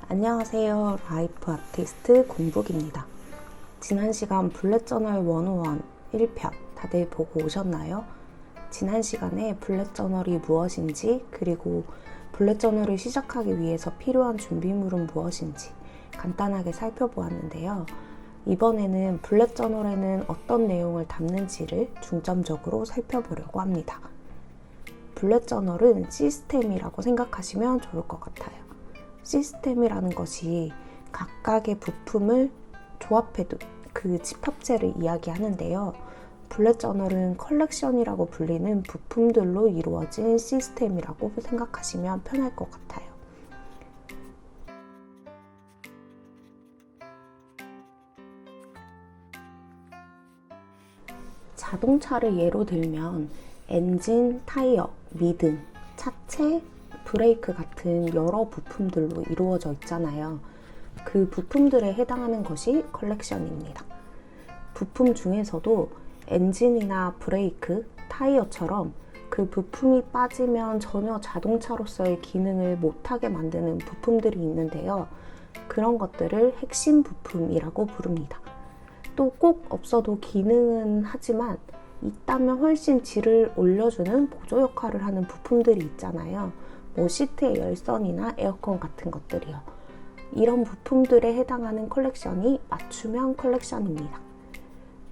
안녕하세요. 라이프 아티스트 공북입니다. 지난 시간 블랙저널 101 1편 다들 보고 오셨나요? 지난 시간에 블랙저널이 무엇인지, 그리고 블랙저널을 시작하기 위해서 필요한 준비물은 무엇인지 간단하게 살펴보았는데요. 이번에는 블랙저널에는 어떤 내용을 담는지를 중점적으로 살펴보려고 합니다. 블랙저널은 시스템이라고 생각하시면 좋을 것 같아요. 시스템이라는 것이 각각의 부품을 조합해둔 그 집합체를 이야기하는데요. 블랙저널은 컬렉션이라고 불리는 부품들로 이루어진 시스템이라고 생각하시면 편할 것 같아요. 자동차를 예로 들면 엔진, 타이어, 미등, 차체, 브레이크 같은 여러 부품들로 이루어져 있잖아요. 그 부품들에 해당하는 것이 컬렉션입니다. 부품 중에서도 엔진이나 브레이크, 타이어처럼 그 부품이 빠지면 전혀 자동차로서의 기능을 못하게 만드는 부품들이 있는데요. 그런 것들을 핵심 부품이라고 부릅니다. 또 꼭 없어도 기능은 하지만 있다면 훨씬 질을 올려주는 보조 역할을 하는 부품들이 있잖아요. 시트의 열선이나 에어컨 같은 것들이요. 이런 부품들에 해당하는 컬렉션이 맞춤형 컬렉션입니다.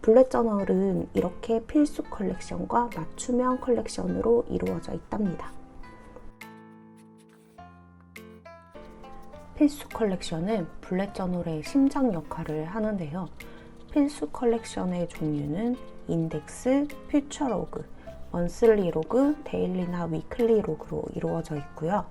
블랙저널은 이렇게 필수 컬렉션과 맞춤형 컬렉션으로 이루어져 있답니다. 필수 컬렉션은 블랙저널의 심장 역할을 하는데요. 필수 컬렉션의 종류는 인덱스, 퓨처로그, 먼슬리 로그, 데일리나 위클리 로그로 이루어져 있고요.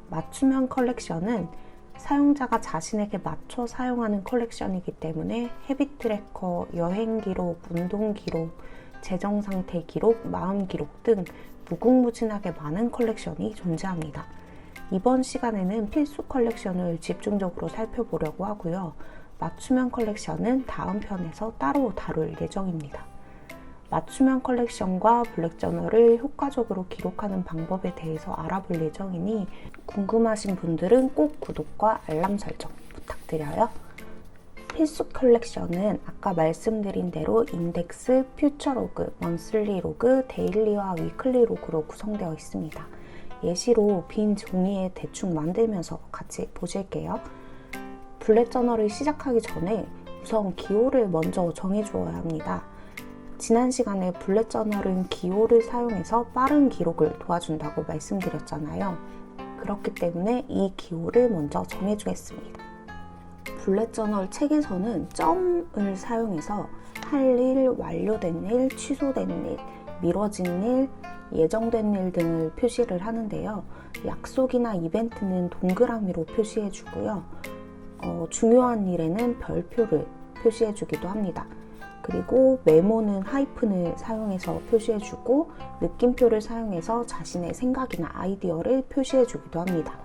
맞춤형 컬렉션은 사용자가 자신에게 맞춰 사용하는 컬렉션이기 때문에 헤빗 트래커, 여행 기록, 운동 기록, 재정 상태 기록, 마음 기록 등 무궁무진하게 많은 컬렉션이 존재합니다. 이번 시간에는 필수 컬렉션을 집중적으로 살펴보려고 하고요. 맞춤형 컬렉션은 다음 편에서 따로 다룰 예정입니다. 맞춤형 컬렉션과 블랙저널을 효과적으로 기록하는 방법에 대해서 알아볼 예정이니 궁금하신 분들은 꼭 구독과 알람 설정 부탁드려요. 필수 컬렉션은 아까 말씀드린 대로 인덱스, 퓨처로그, 먼슬리 로그, 데일리와 위클리 로그로 구성되어 있습니다. 예시로 빈 종이에 대충 만들면서 같이 보실게요. 블랙저널을 시작하기 전에 우선 기호를 먼저 정해주어야 합니다. 지난 시간에 블랙저널은 기호를 사용해서 빠른 기록을 도와준다고 말씀드렸잖아요. 그렇기 때문에 이 기호를 먼저 정해주겠습니다. 블랙저널 책에서는 점을 사용해서 할 일, 완료된 일, 취소된 일, 미뤄진 일, 예정된 일 등을 표시를 하는데요. 약속이나 이벤트는 동그라미로 표시해주고요. 중요한 일에는 별표를 표시해주기도 합니다. 그리고 메모는 하이픈을 사용해서 표시해주고 느낌표를 사용해서 자신의 생각이나 아이디어를 표시해주기도 합니다.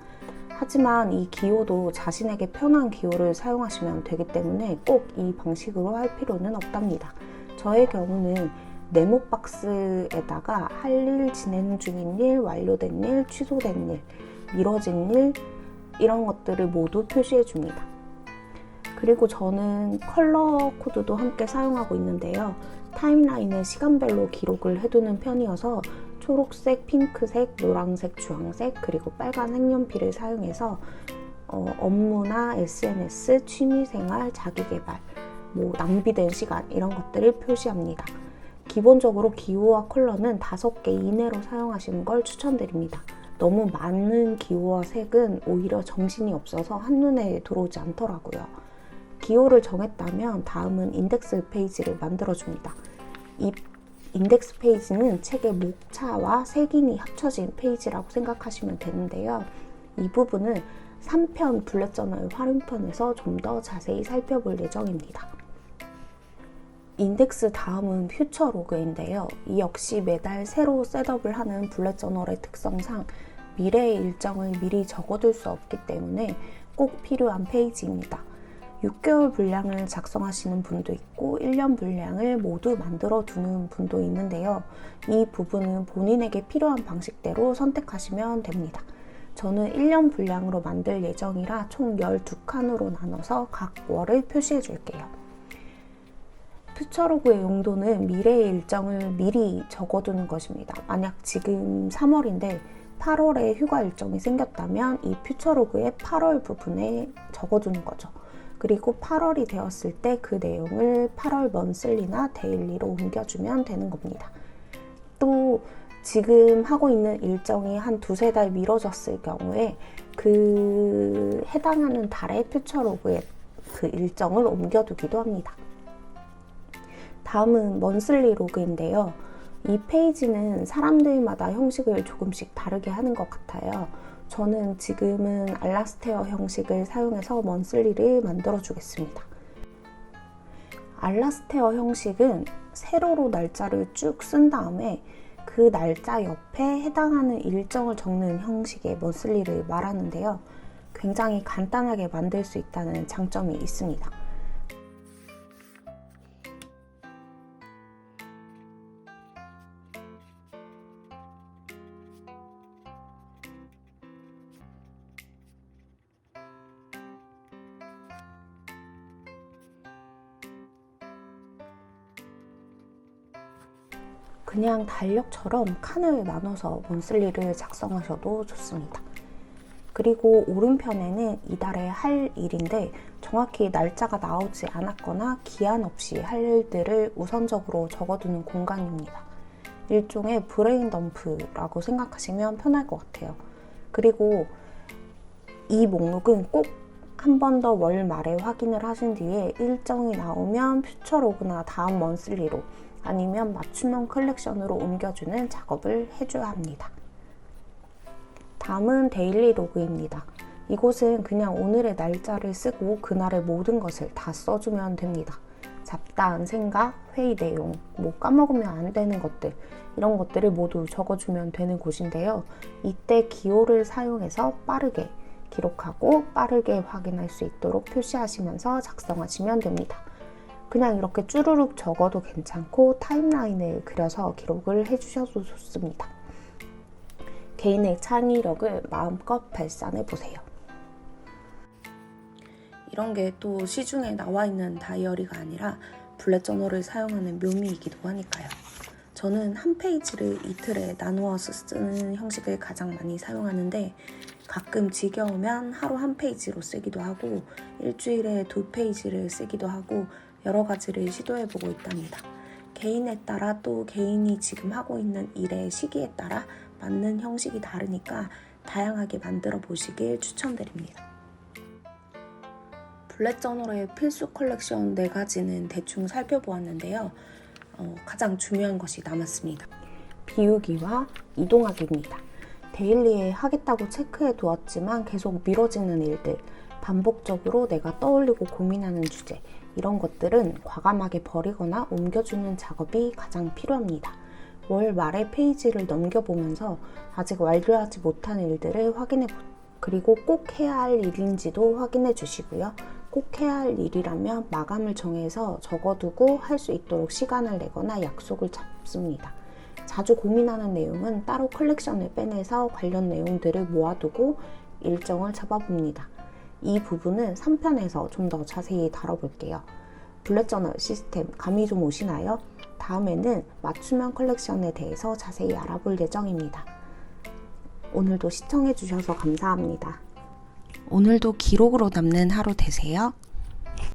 하지만 이 기호도 자신에게 편한 기호를 사용하시면 되기 때문에 꼭 이 방식으로 할 필요는 없답니다. 저의 경우는 네모박스에다가 할 일, 진행 중인 일, 완료된 일, 취소된 일, 미뤄진 일 이런 것들을 모두 표시해줍니다. 그리고 저는 컬러 코드도 함께 사용하고 있는데요. 타임라인을 시간별로 기록을 해두는 편이어서 초록색, 핑크색, 노란색, 주황색, 그리고 빨간 색연필을 사용해서 업무나 SNS, 취미생활, 자기계발, 낭비된 시간 이런 것들을 표시합니다. 기본적으로 기호와 컬러는 5개 이내로 사용하시는 걸 추천드립니다. 너무 많은 기호와 색은 오히려 정신이 없어서 한눈에 들어오지 않더라고요. 기호를 정했다면 다음은 인덱스 페이지를 만들어줍니다. 이 인덱스 페이지는 책의 목차와 색인이 합쳐진 페이지라고 생각하시면 되는데요. 이 부분은 3편 블랙저널 활용편에서 좀 더 자세히 살펴볼 예정입니다. 인덱스 다음은 퓨처로그인데요. 이 역시 매달 새로 셋업을 하는 블랙저널의 특성상 미래의 일정을 미리 적어둘 수 없기 때문에 꼭 필요한 페이지입니다. 6개월 분량을 작성하시는 분도 있고 1년 분량을 모두 만들어 두는 분도 있는데요. 이 부분은 본인에게 필요한 방식대로 선택하시면 됩니다. 저는 1년 분량으로 만들 예정이라 총 12칸으로 나눠서 각 월을 표시해 줄게요. 퓨처로그의 용도는 미래의 일정을 미리 적어두는 것입니다. 만약 지금 3월인데 8월에 휴가 일정이 생겼다면 이 퓨처로그의 8월 부분에 적어두는 거죠. 그리고 8월이 되었을 때 그 내용을 8월 먼슬리나 데일리로 옮겨주면 되는 겁니다. 또 지금 하고 있는 일정이 한 두세 달 미뤄졌을 경우에 그 해당하는 달의 퓨처로그에 그 일정을 옮겨두기도 합니다. 다음은 먼슬리 로그인데요. 이 페이지는 사람들마다 형식을 조금씩 다르게 하는 것 같아요. 저는 지금은 알라스테어 형식을 사용해서 먼슬리를 만들어 주겠습니다. 알라스테어 형식은 세로로 날짜를 쭉 쓴 다음에 그 날짜 옆에 해당하는 일정을 적는 형식의 먼슬리를 말하는데요. 굉장히 간단하게 만들 수 있다는 장점이 있습니다. 그냥 달력처럼 칸을 나눠서 먼슬리를 작성하셔도 좋습니다. 그리고 오른편에는 이달에 할 일인데 정확히 날짜가 나오지 않았거나 기한 없이 할 일들을 우선적으로 적어두는 공간입니다. 일종의 브레인 덤프라고 생각하시면 편할 것 같아요. 그리고 이 목록은 꼭 한 번 더 월 말에 확인을 하신 뒤에 일정이 나오면 퓨처로그나 다음 먼슬리로 아니면 맞춤형 컬렉션으로 옮겨주는 작업을 해줘야 합니다. 다음은 데일리 로그입니다. 이곳은 그냥 오늘의 날짜를 쓰고 그날의 모든 것을 다 써주면 됩니다. 잡다한 생각, 회의 내용, 까먹으면 안 되는 것들, 이런 것들을 모두 적어주면 되는 곳인데요. 이때 기호를 사용해서 빠르게 기록하고 빠르게 확인할 수 있도록 표시하시면서 작성하시면 됩니다. 그냥 이렇게 쭈루룩 적어도 괜찮고 타임라인을 그려서 기록을 해주셔도 좋습니다. 개인의 창의력을 마음껏 발산해보세요. 이런 게 또 시중에 나와 있는 다이어리가 아니라 블랙 저널을 사용하는 묘미이기도 하니까요. 저는 한 페이지를 이틀에 나누어서 쓰는 형식을 가장 많이 사용하는데 가끔 지겨우면 하루 한 페이지로 쓰기도 하고 일주일에 2페이지를 쓰기도 하고 여러 가지를 시도해보고 있답니다. 개인에 따라 또 개인이 지금 하고 있는 일의 시기에 따라 맞는 형식이 다르니까 다양하게 만들어 보시길 추천드립니다. 블랙 저널의 필수 컬렉션 4가지는 대충 살펴보았는데요. 가장 중요한 것이 남았습니다. 비우기와 이동하기입니다. 데일리에 하겠다고 체크해 두었지만 계속 미뤄지는 일들, 반복적으로 내가 떠올리고 고민하는 주제, 이런 것들은 과감하게 버리거나 옮겨주는 작업이 가장 필요합니다. 월 말에 페이지를 넘겨보면서 아직 완료하지 못한 일들을 그리고 꼭 해야 할 일인지도 확인해 주시고요. 꼭 해야 할 일이라면 마감을 정해서 적어두고 할 수 있도록 시간을 내거나 약속을 잡습니다. 자주 고민하는 내용은 따로 컬렉션을 빼내서 관련 내용들을 모아두고 일정을 잡아봅니다. 이 부분은 3편에서 좀 더 자세히 다뤄볼게요. 블랙 저널 시스템 감이 좀 오시나요? 다음에는 맞춤형 컬렉션에 대해서 자세히 알아볼 예정입니다. 오늘도 시청해주셔서 감사합니다. 오늘도 기록으로 남는 하루 되세요.